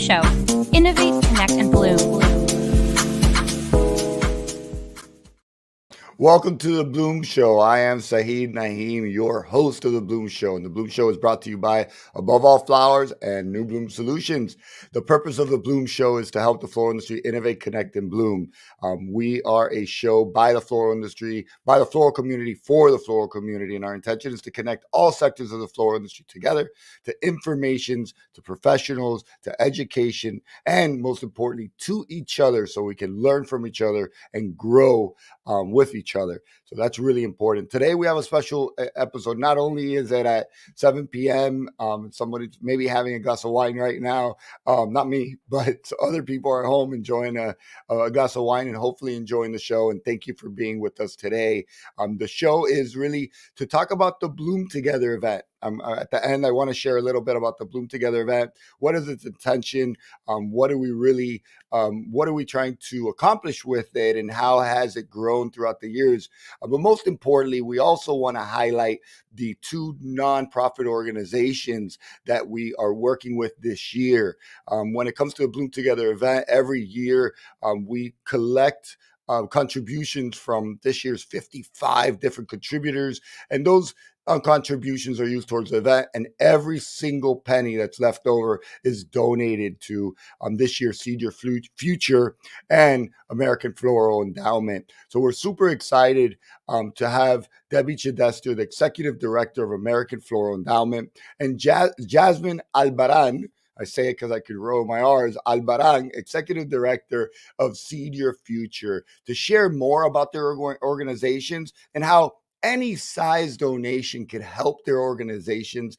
Show. Innovate, connect, and bloom. Welcome to the Bloom Show. I am Saheed Naheem, your host of the Bloom Show. And the Bloom Show is brought to you by Above All Flowers and New Bloom Solutions. The purpose of the Bloom Show is to help the floral industry innovate, connect, and bloom. We are a show by the floral industry, by the floral community, for the floral community. And our intention is to connect all sectors of the floral industry together, to informations, to professionals, to education, and most importantly, to each other, so we can learn from each other and grow with each other. So that's really important. Today we have a special episode. Not only is it at 7 p.m., somebody's maybe having a glass of wine right now. Not me, but other people are at home enjoying a glass of wine and hopefully enjoying the show. And thank you for being with us today. The show is really to talk about the Bloom Together event. At the end, I want to share a little bit about the Bloom Together event. What is its intention? What are we trying to accomplish with it, and how has it grown throughout the years? But most importantly, we also want to highlight the two nonprofit organizations that we are working with this year. When it comes to the Bloom Together event, every year we collect contributions from this year's 55 different contributors, and those contributions are used towards the event, and every single penny that's left over is donated to this year's Seed Your Future and American Floral Endowment. So we're super excited to have Debbie Chidester, the Executive Director of American Floral Endowment, and Jasmine Albaran. I say it because I could roll my R's. Albaran, Executive Director of Seed Your Future, to share more about their organizations and how any size donation can help their organizations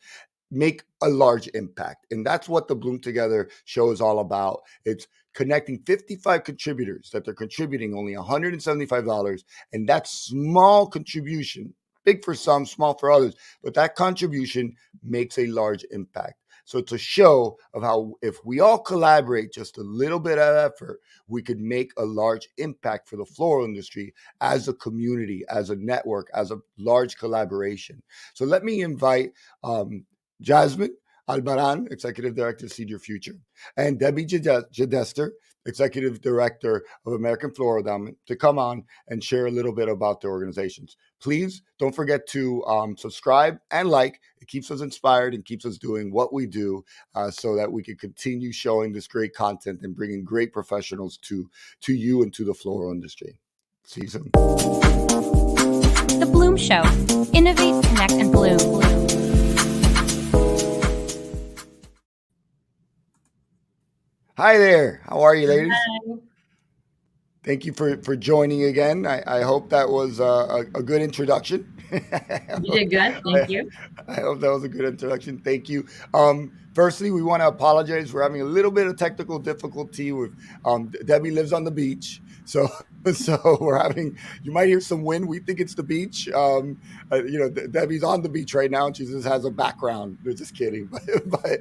make a large impact. And that's what the Bloom Together show is all about. It's connecting 55 contributors that they're contributing only $175. And that small contribution, big for some, small for others, but that contribution makes a large impact. So it's a show of how if we all collaborate just a little bit of effort, we could make a large impact for the floral industry as a community, as a network, as a large collaboration. So let me invite Jasmine Albaran, Executive Director of Seed Your Future, and Debbie Chidester, Executive Director of American Floral Endowment, to come on and share a little bit about their organizations. Please don't forget to subscribe and like. It keeps us inspired and keeps us doing what we do so that we can continue showing this great content and bringing great professionals to you and to the floral industry. See you soon. The Bloom Show. Innovate, connect, and bloom. Hi there. How are you, ladies? Hi. Thank you for joining again. I hope that was a good introduction. You did good. Thank you. I hope that was a good introduction. Thank you. Firstly, we want to apologize. We're having a little bit of technical difficulty with Debbie lives on the beach. So we're having, you might hear some wind. We think it's the beach. Debbie's on the beach right now and she just has a background. We're just kidding. But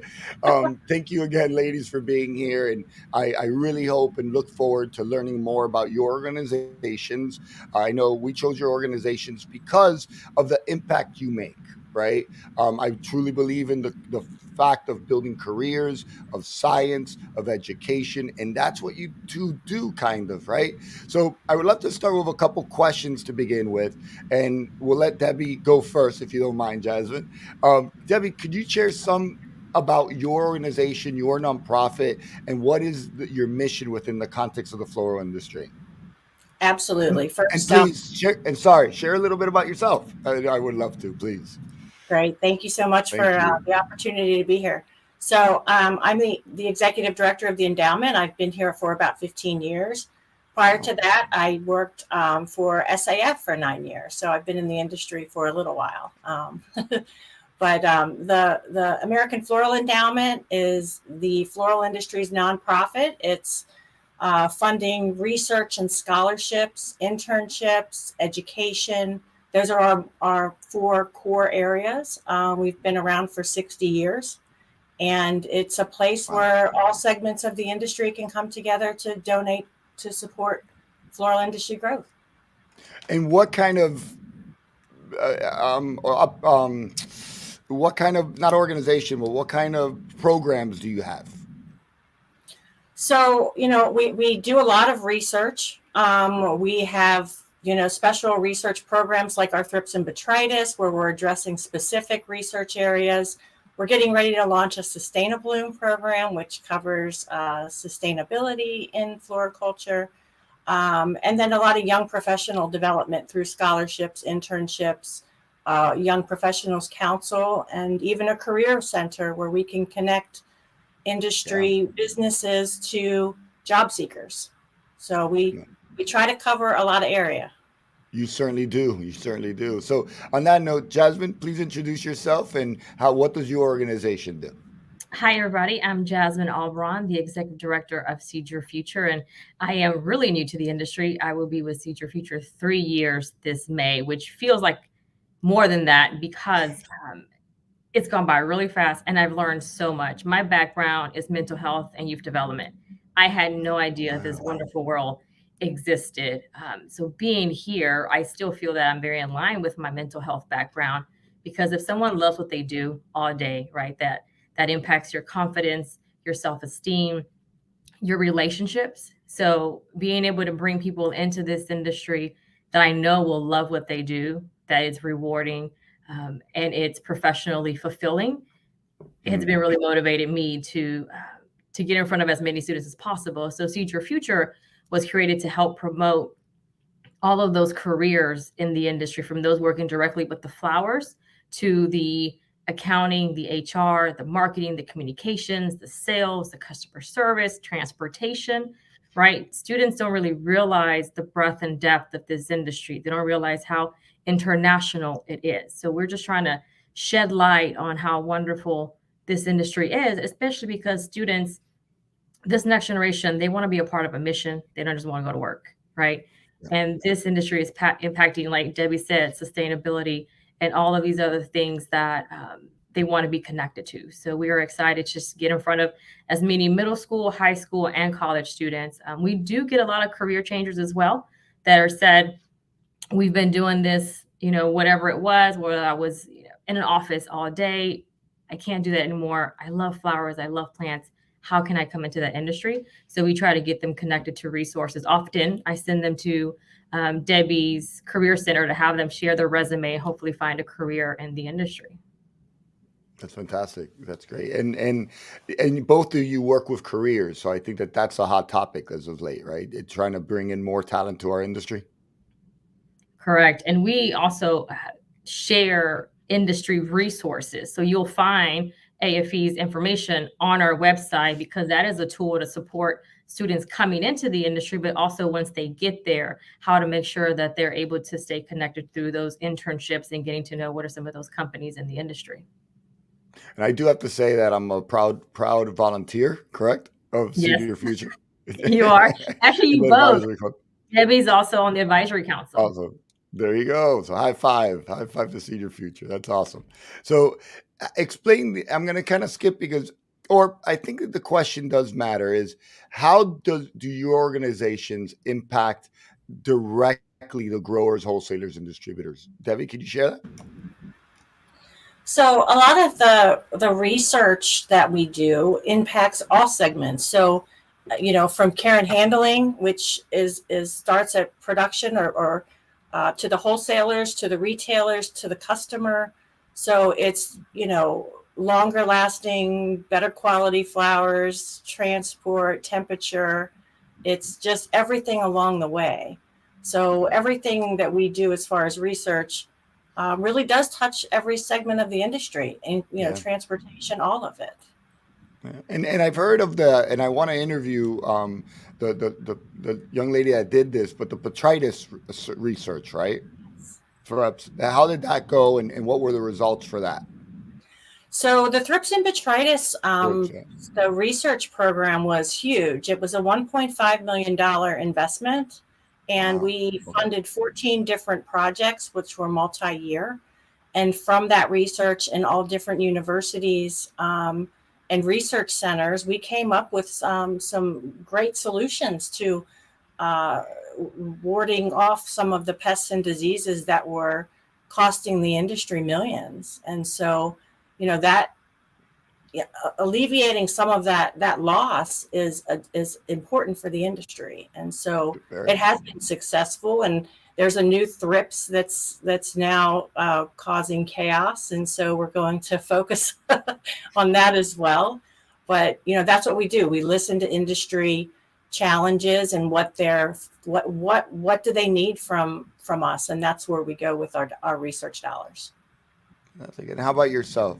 thank you again, ladies, for being here. And I really hope and look forward to learning more about your organizations. I know we chose your organizations because of the impact you make. Right. I truly believe in the fact of building careers, of science, of education. And that's what you do kind of. Right. So I would love to start with a couple questions to begin with. And we'll let Debbie go first, if you don't mind, Jasmine. Debbie, could you share some about your organization, your nonprofit, and what is your mission within the context of the floral industry? Absolutely. First, and please share a little bit about yourself. I would love to, please. Great. Thank you so much for the opportunity to be here. So I'm the executive director of the endowment. I've been here for about 15 years. Prior to that, I worked for SAF for 9 years. So I've been in the industry for a little while. But the American Floral Endowment is the floral industry's nonprofit. It's funding research and scholarships, internships, education. Those are our four core areas. We've been around for 60 years, and it's a place where all segments of the industry can come together to donate to support floral industry growth. And what kind of not organization, but what kind of programs do you have? So, we do a lot of research. We have, special research programs like our thrips and botrytis, where we're addressing specific research areas. We're getting ready to launch a Sustainabloom program, which covers sustainability in floriculture. And then a lot of young professional development through scholarships, internships, Young Professionals Council, and even a career center where we can connect industry businesses to job seekers. So we try to cover a lot of area. You certainly do. You certainly do. So on that note, Jasmine, please introduce yourself and what does your organization do? Hi, everybody. I'm Jasmine Albron, the Executive Director of Seed Your Future, and I am really new to the industry. I will be with Seed Your Future 3 years this May, which feels like more than that because it's gone by really fast and I've learned so much. My background is mental health and youth development. I had no idea this wonderful world existed. So being here, I still feel that I'm very in line with my mental health background because if someone loves what they do all day, right, that impacts your confidence, your self-esteem, your relationships. So being able to bring people into this industry that I know will love what they do, that is rewarding, and it's professionally fulfilling, has been really motivated me to get in front of as many students as possible. So Seed Your Future was created to help promote all of those careers in the industry, from those working directly with the flowers to the accounting, the HR, the marketing, the communications, the sales, the customer service, transportation, right? Students don't really realize the breadth and depth of this industry. They don't realize how international it is. So we're just trying to shed light on how wonderful this industry is, especially because students, this next generation, they want to be a part of a mission. They don't just want to go to work, right? And this industry is impacting, like Debbie said, sustainability and all of these other things that they want to be connected to. So we are excited to just get in front of as many middle school, high school, and college students. We do get a lot of career changers as well that are said, we've been doing this, whatever it was, whether I was in an office all day, I can't do that anymore. I love flowers. I love plants. How can I come into that industry? So we try to get them connected to resources. Often I send them to Debbie's Career Center to have them share their resume and hopefully find a career in the industry. That's fantastic. That's great. And both of you work with careers. So I think that's a hot topic as of late, right? It's trying to bring in more talent to our industry. Correct. And we also share industry resources. So you'll find AFE's information on our website because that is a tool to support students coming into the industry, but also once they get there, how to make sure that they're able to stay connected through those internships and getting to know what are some of those companies in the industry. And I do have to say that I'm a proud volunteer, correct? Of Seed Your Future. You are. Actually, you both. Debbie's also on the advisory council. Awesome. There you go. So high five to Seed Your Future. That's awesome. So I'm going to kind of skip or I think the question does matter is how do your organizations impact directly the growers, wholesalers, and distributors? Debbie, can you share that? So a lot of the research that we do impacts all segments. So, from care and handling, which starts at production or to the wholesalers, to the retailers, to the customer. So it's, longer lasting, better quality flowers, transport, temperature. It's just everything along the way. So everything that we do as far as research really does touch every segment of the industry, and transportation, all of it. And I've heard of and I want to interview the young lady that did this, but the botrytis research, right? How did that go, and what were the results for that? So the thrips and botrytis, the research program was huge. It was a $1.5 million investment. And we funded 14 different projects, which were multi-year. And from that research in all different universities and research centers, we came up with some great solutions to warding off some of the pests and diseases that were costing the industry millions. And so, that alleviating some of that loss is important for the industry, and so it has been successful. And there's a new thrips that's now causing chaos, and so we're going to focus on that as well. But that's what we do. We listen to industry challenges and what do they need from us, and that's where we go with our research dollars. And how about yourself,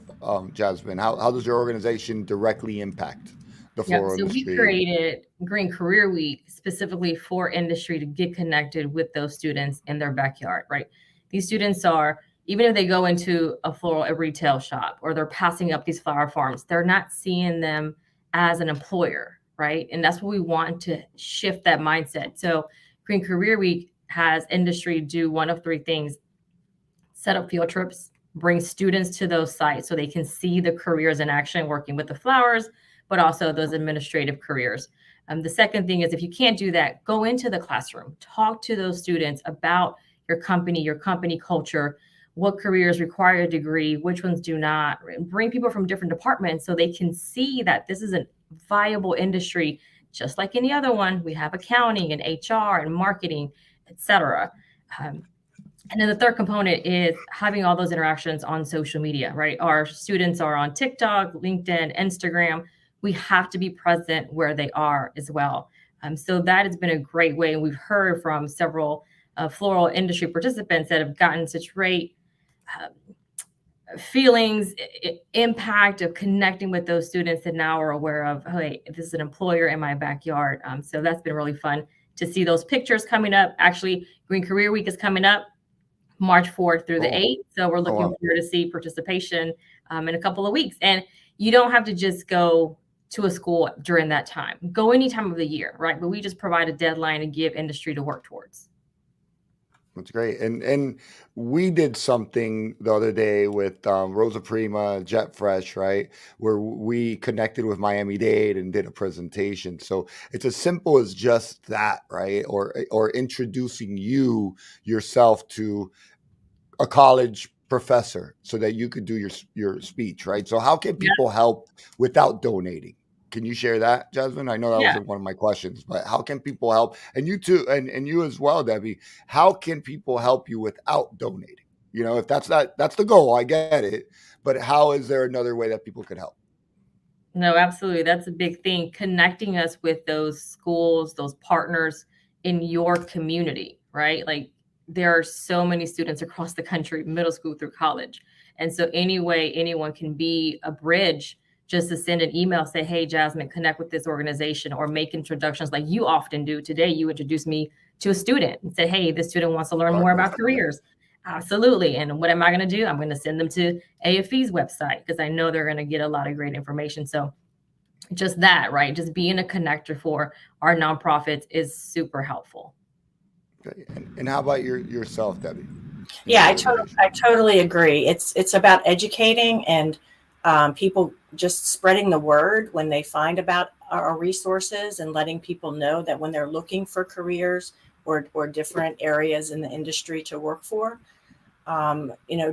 Jasmine? How does your organization directly impact the floral industry? So we created Green Career Week specifically for industry to get connected with those students in their backyard, right? These students are, even if they go into a retail shop, or they're passing up these flower farms, they're not seeing them as an employer, right? And that's what we want to shift that mindset. So Green Career Week has industry do one of three things: set up field trips, bring students to those sites so they can see the careers in action working with the flowers, but also those administrative careers. The second thing is, if you can't do that, go into the classroom, talk to those students about your company culture, what careers require a degree, which ones do not. Bring people from different departments so they can see that this is a viable industry, just like any other one. We have accounting and HR and marketing, etc. And then the third component is having all those interactions on social media, right? Our students are on TikTok, LinkedIn, Instagram. We have to be present where they are as well. So that has been a great way. And we've heard from several floral industry participants that have gotten such great feelings, impact of connecting with those students that now are aware of, hey, this is an employer in my backyard. So that's been really fun to see those pictures coming up. Actually, Green Career Week is coming up March 4th through the 8th. So we're looking forward to see participation in a couple of weeks. And you don't have to just go to a school during that time. Go any time of the year, right? But we just provide a deadline and give industry to work towards. That's great. And we did something the other day with Rosa Prima, Jet Fresh, right? Where we connected with Miami-Dade and did a presentation. So it's as simple as just that, right? Or introducing yourself to a college professor so that you could do your speech, right? So how can people help without donating? Can you share that, Jasmine? I know that was one of my questions, but how can people help? And you too, and you as well, Debbie. How can people help you without donating? If that's the goal, I get it. But how is there another way that people could help? No, absolutely. That's a big thing. Connecting us with those schools, those partners in your community, right? Like, there are so many students across the country, middle school through college. And so any way anyone can be a bridge, just to send an email, say, hey, Jasmine, connect with this organization, or make introductions like you often do. Today, you introduced me to a student and said, hey, this student wants to learn more about careers. Absolutely. And what am I going to do? I'm going to send them to AFE's website, because I know they're going to get a lot of great information. So just that, right? Just being a connector for our nonprofits is super helpful. Okay. And how about yourself, Debbie? Yeah, I totally agree. It's about educating and people just spreading the word when they find about our resources, and letting people know that when they're looking for careers or different areas in the industry to work for,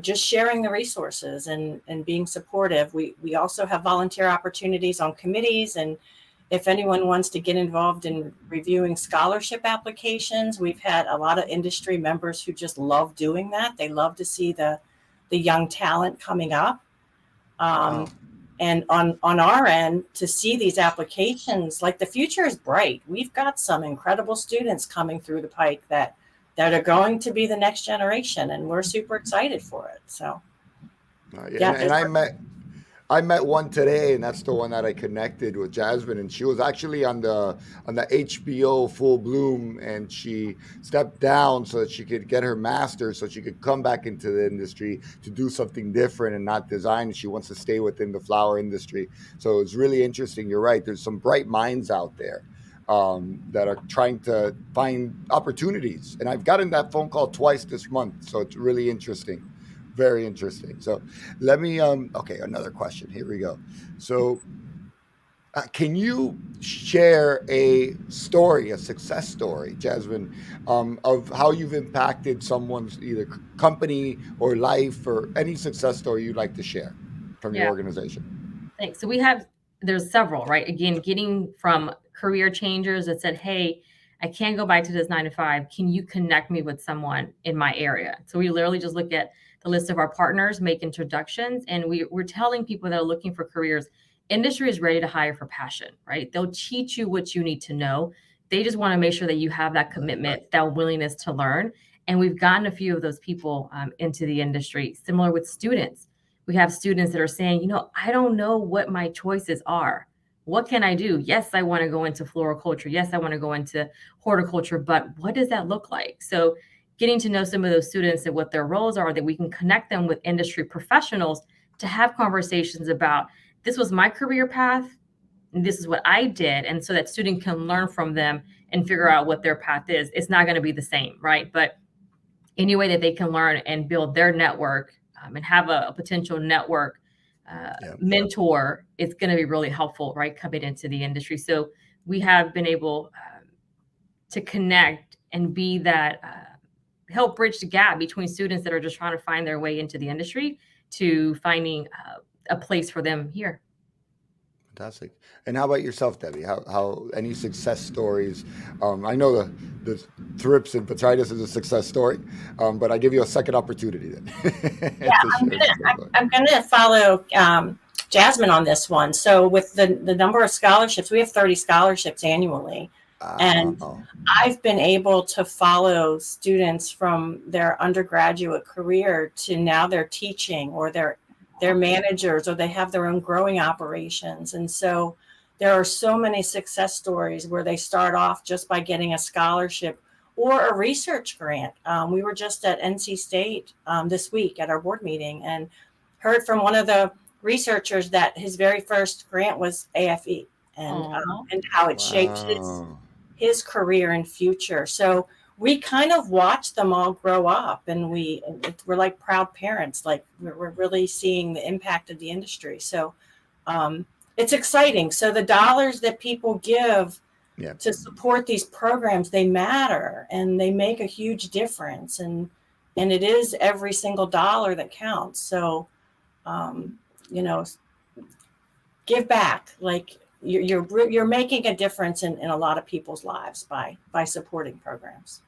just sharing the resources and being supportive. We also have volunteer opportunities on committees, and if anyone wants to get involved in reviewing scholarship applications, we've had a lot of industry members who just love doing that. They love to see the young talent coming up. And on our end, to see these applications, like, the future is bright. We've got some incredible students coming through the pike that are going to be the next generation, and we're super excited for it. So, I met one today, and that's the one that I connected with, Jasmine, and she was actually on the HBO Full Bloom, and she stepped down so that she could get her master's, so she could come back into the industry to do something different and not design. She wants to stay within the flower industry. So it's really interesting. You're right. There's some bright minds out there that are trying to find opportunities. And I've gotten that phone call twice this month. So it's really interesting. Very interesting. So let me, another question. Here we go. So can you share a story, a success story, Jasmine, of how you've impacted someone's either company or life, or any success story you'd like to share from your organization? Thanks. So there's several, right? Again, getting from career changers that said, hey, I can't go back to this 9 to 5. Can you connect me with someone in my area? So we literally just look at the list of our partners, make introductions, and we're telling people that are looking for careers, industry is ready to hire for passion, right? They'll teach you what you need to know. They just want to make sure that you have that commitment, that willingness to learn. And we've gotten a few of those people into the industry. Similar with students. We have students that are saying, I don't know what my choices are. What can I do? Yes, I want to go into floriculture. Yes, I want to go into horticulture, but what does that look like? So getting to know some of those students and what their roles are, that we can connect them with industry professionals to have conversations about, this was my career path, and this is what I did. And so that student can learn from them and figure out what their path is. It's not going to be the same, right? But any way that they can learn and build their network and have a potential network mentor, it's going to be really helpful, right? Coming into the industry. So we have been able to connect and be that, help bridge the gap between students that are just trying to find their way into the industry to finding a place for them here. Fantastic. And how about yourself, Debbie? How any success stories? I know the thrips and botrytis is a success story, but I give you a second opportunity then. Yeah, I'm gonna follow Jasmine on this one. So with the number of scholarships, we have 30 scholarships annually, and I've been able to follow students from their undergraduate career to now they're teaching, or they're managers, or they have their own growing operations. And so there are so many success stories where they start off just by getting a scholarship or a research grant. We were just at NC State this week at our board meeting and heard from one of the researchers that his very first grant was AFE, and how it shaped his career and future. So we kind of watch them all grow up, and we're like proud parents. Like we're really seeing the impact of the industry. So it's exciting. So the dollars that people give to support these programs, they matter, and they make a huge difference. And it is every single dollar that counts. So, give back. Like you're making a difference in a lot of people's lives by supporting programs.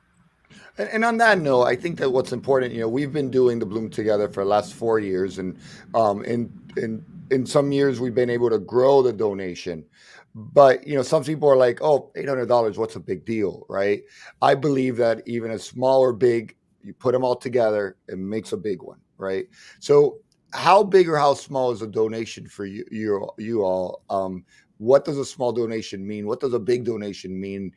And on that note, I think that what's important, we've been doing the Bloom together for the last 4 years, and in some years we've been able to grow the donation. But some people are like, oh, $800, what's a big deal, right? I believe that even as small or big, you put them all together, it makes a big one, right? So how big or how small is a donation for you all? What does a small donation mean? What does a big donation mean?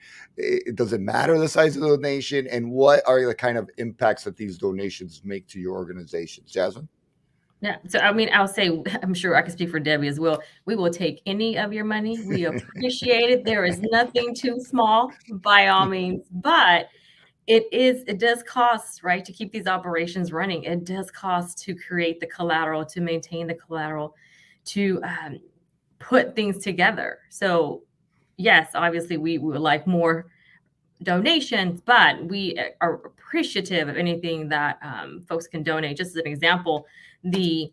Does it matter the size of the donation? And what are the kind of impacts that these donations make to your organizations? Jasmine? Yeah. So, I'll say, I'm sure I can speak for Debbie as well. We will take any of your money. We appreciate it. There is nothing too small, by all means, but it does cost, right, to keep these operations running. It does cost to create the collateral, to maintain the collateral, to put things together. So yes, obviously we would like more donations, but we are appreciative of anything that folks can donate. Just as an example, the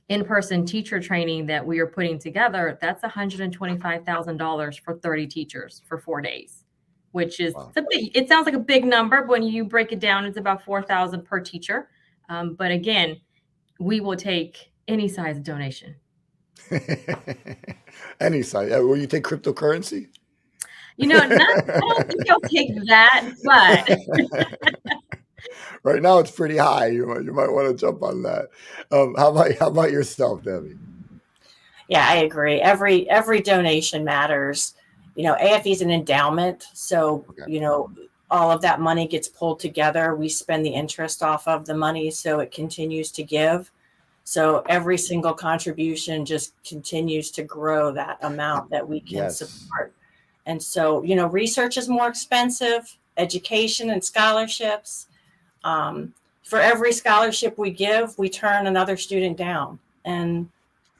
in-person teacher training that we are putting together, that's $125,000 for 30 teachers for 4 days, which is it sounds like a big number, but when you break it down, it's about $4,000 per teacher. But again, we will take any size donation. Any size. Will you take cryptocurrency? I don't think I'll take that, but right now it's pretty high. You might want to jump on that. How about yourself, Debbie? Yeah, I agree. Every donation matters. AFE is an endowment, so all of that money gets pulled together. We spend the interest off of the money, so it continues to give. So every single contribution just continues to grow that amount that we can support. And so, research is more expensive, education and scholarships. For every scholarship we give, we turn another student down. And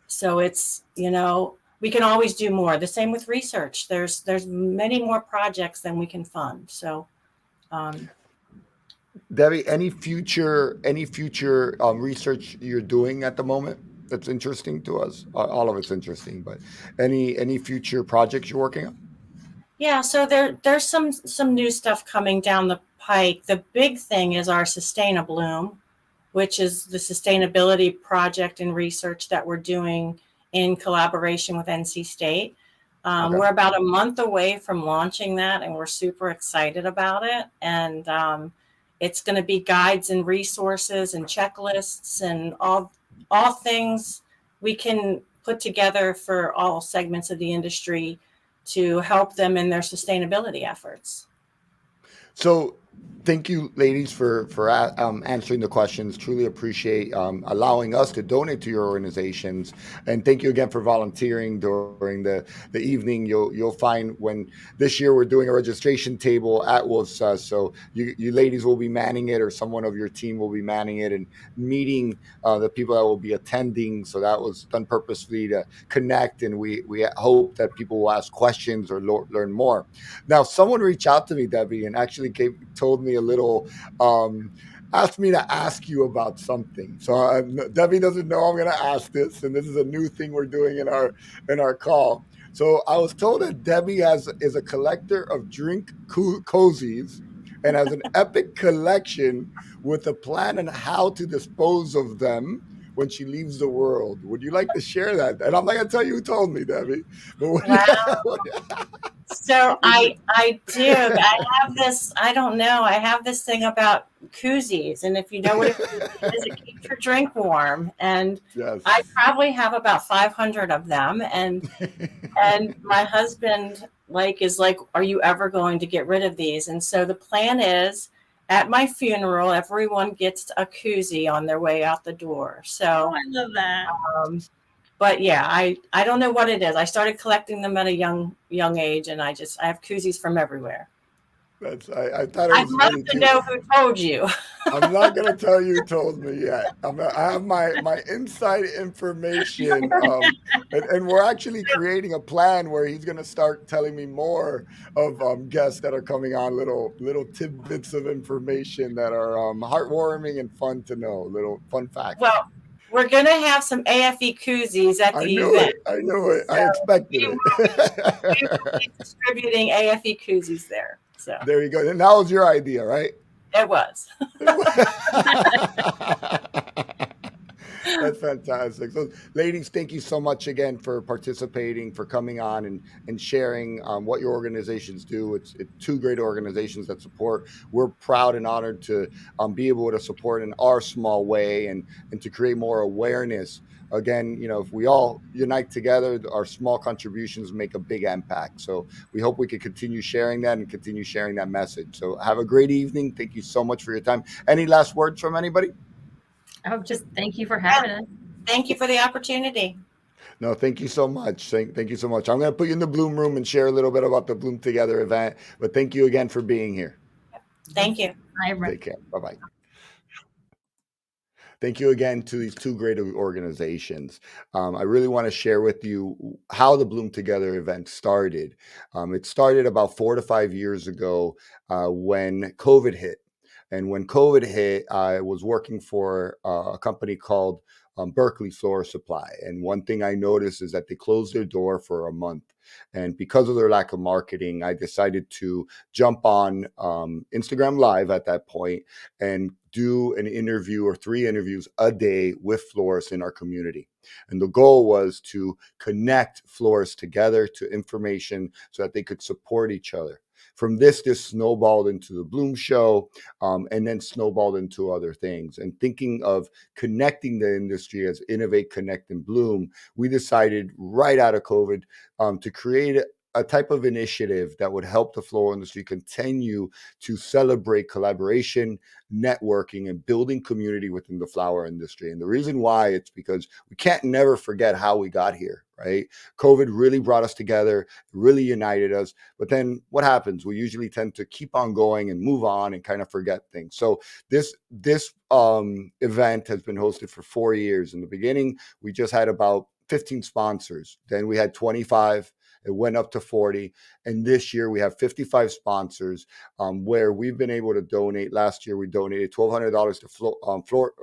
so it's, we can always do more. The same with research. There's many more projects than we can fund. So, Debbie, any future research you're doing at the moment that's interesting to us? All of it's interesting, but any future projects you're working on? Yeah, so there's some new stuff coming down the pike. The big thing is our Sustainabloom, which is the sustainability project and research that we're doing in collaboration with NC State. Okay. We're about a month away from launching that, and we're super excited about it. And it's going to be guides and resources and checklists and all things we can put together for all segments of the industry to help them in their sustainability efforts. So thank you, ladies, for answering the questions. Truly appreciate allowing us to donate to your organizations, and thank you again for volunteering during the evening. You'll find when this year we're doing a registration table at Wolf's, so you ladies will be manning it, or someone of your team will be manning it and meeting the people that will be attending. So that was done purposefully to connect, and we hope that people will ask questions or learn more. Now, someone reached out to me, Debbie, and actually told me a little, asked me to ask you about something. So Debbie doesn't know I'm going to ask this, and this is a new thing we're doing in our call. So I was told that Debbie is a collector of drink cozies and has an epic collection with a plan on how to dispose of them when she leaves the world. Would you like to share that? And I'm not going to tell you who told me, Debbie. But Wow. So I do. I have this, I don't know, I have this thing about koozies. And if you know what a koozie is, it keeps your drink warm. And Yes. I probably have about 500 of them. And my husband is like, are you ever going to get rid of these? And so the plan is at my funeral, everyone gets a koozie on their way out the door. So I love that. But yeah, I don't know what it is. I started collecting them at a young age, and I have koozies from everywhere. I thought it was I'd love really to cute. know who told you. I'm not going to tell you who told me yet. I have my inside information, and we're actually creating a plan where he's going to start telling me more of guests that are coming on, little tidbits of information that are heartwarming and fun to know, little fun facts. Well, we're going to have some AFE koozies at the event. I knew it. I expected it. We will be distributing AFE koozies there. So there you go. And that was your idea, right? It was. That's fantastic. So, ladies, thank you so much again for participating, for coming on and sharing what your organizations do. It's two great organizations that support. We're proud and honored to be able to support in our small way and to create more awareness. Again, if we all unite together, our small contributions make a big impact. So we hope we can continue sharing that and continue sharing that message. So have a great evening. Thank you so much for your time. Any last words from anybody? Oh, just thank you for having us. Thank you for the opportunity. No, thank you so much. Thank you so much. I'm going to put you in the Bloom Room and share a little bit about the Bloom Together event. But thank you again for being here. Thank you. Take care. Bye-bye. Thank you again to these two great organizations. I really want to share with you how the Bloom Together event started. It started about 4 to 5 years ago when COVID hit. And when COVID hit, I was working for a company called Berkeley Floral Supply. And one thing I noticed is that they closed their door for a month. And because of their lack of marketing, I decided to jump on Instagram Live at that point and do an interview or 3 interviews a day with florists in our community. And the goal was to connect florists together to information so that they could support each other. From this snowballed into the Bloom Show, and then snowballed into other things. And thinking of connecting the industry as Innovate, Connect, and Bloom, we decided right out of COVID to create a type of initiative that would help the floral industry continue to celebrate collaboration, networking, and building community within the flower industry. And the reason why, it's because we can't never forget how we got here, right? COVID really brought us together, really united us. But then what happens? We usually tend to keep on going and move on and kind of forget things. So this event has been hosted for 4 years. In the beginning, we just had about 15 sponsors. Then we had 25. It went up to 40. And this year we have 55 sponsors where we've been able to donate. Last year we donated $1,200 to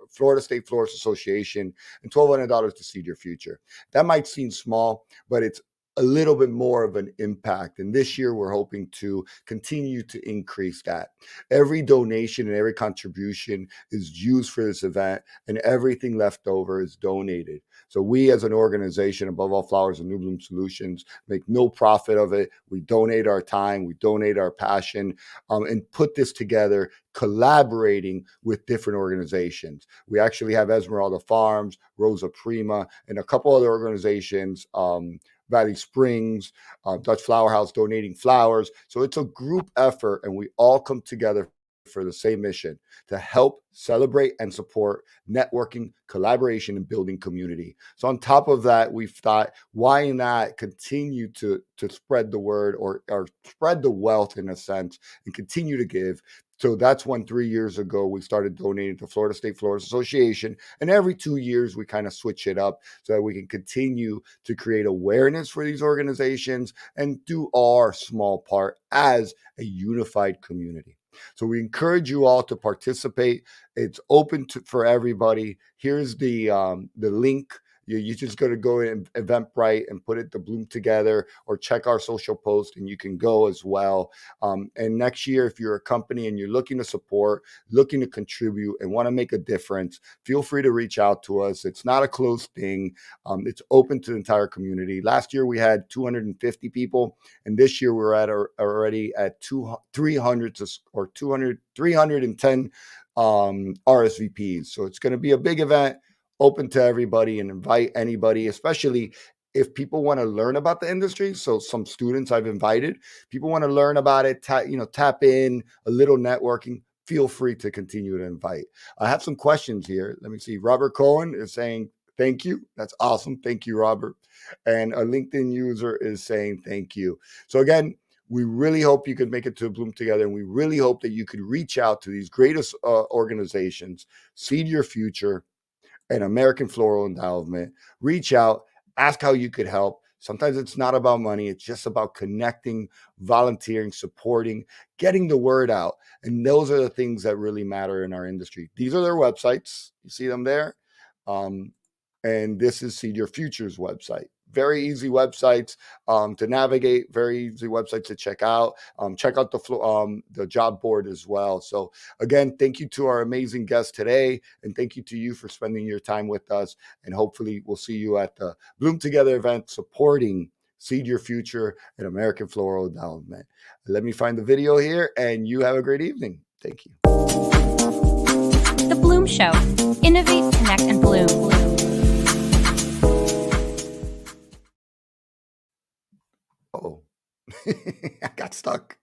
Florida State Florist Association and $1,200 to Seed Your Future. That might seem small, but it's a little bit more of an impact. And this year we're hoping to continue to increase that. Every donation and every contribution is used for this event, and everything left over is donated. So we as an organization, Above All Flowers and New Bloom Solutions, make no profit of it. We donate our time, we donate our passion, and put this together collaborating with different organizations. We actually have Esmeralda Farms, Rosa Prima, and a couple other organizations, Valley Springs, Dutch Flower House donating flowers. So it's a group effort, and we all come together for the same mission: to help celebrate and support networking, collaboration, and building community. So on top of that, we've thought, why not continue to spread the word or spread the wealth in a sense and continue to give. So that's when 3 years ago we started donating to Florida State Florist Association. And every 2 years we kind of switch it up so that we can continue to create awareness for these organizations and do our small part as a unified community. So we encourage you all to participate. It's open for everybody. Here's the link. You just got to go in Eventbrite and put it to Bloom Together, or check our social post and you can go as well. And next year, if you're a company and you're looking to support, looking to contribute, and want to make a difference, feel free to reach out to us. It's not a closed thing. It's open to the entire community. Last year, we had 250 people, and this year we're already at 310 RSVPs. So it's going to be a big event, open to everybody, and invite anybody, especially if people want to learn about the industry. So some students I've invited, people want to learn about it, tap in, a little networking. Feel free to continue to invite. I have some questions here. Let me see. Robert Cohen is saying, thank you. That's awesome. Thank you, Robert. And a LinkedIn user is saying, thank you. So again, we really hope you could make it to Bloom Together, and we really hope that you could reach out to these greatest organizations, Seed Your Future and American Floral Endowment. Reach out, ask how you could help. Sometimes it's not about money. It's just about connecting, volunteering, supporting, getting the word out. And those are the things that really matter in our industry. These are their websites. You see them there. And this is Seed Your Future's website. Very easy websites to navigate, very easy websites to check out. Check out the job board as well. So again, thank you to our amazing guest today, and thank you to you for spending your time with us. And hopefully we'll see you at the Bloom Together event supporting Seed Your Future and American Floral Endowment. Let me find the video here, and you have a great evening. Thank you. The Bloom Show. Innovate, connect, and bloom. Oh, I got stuck.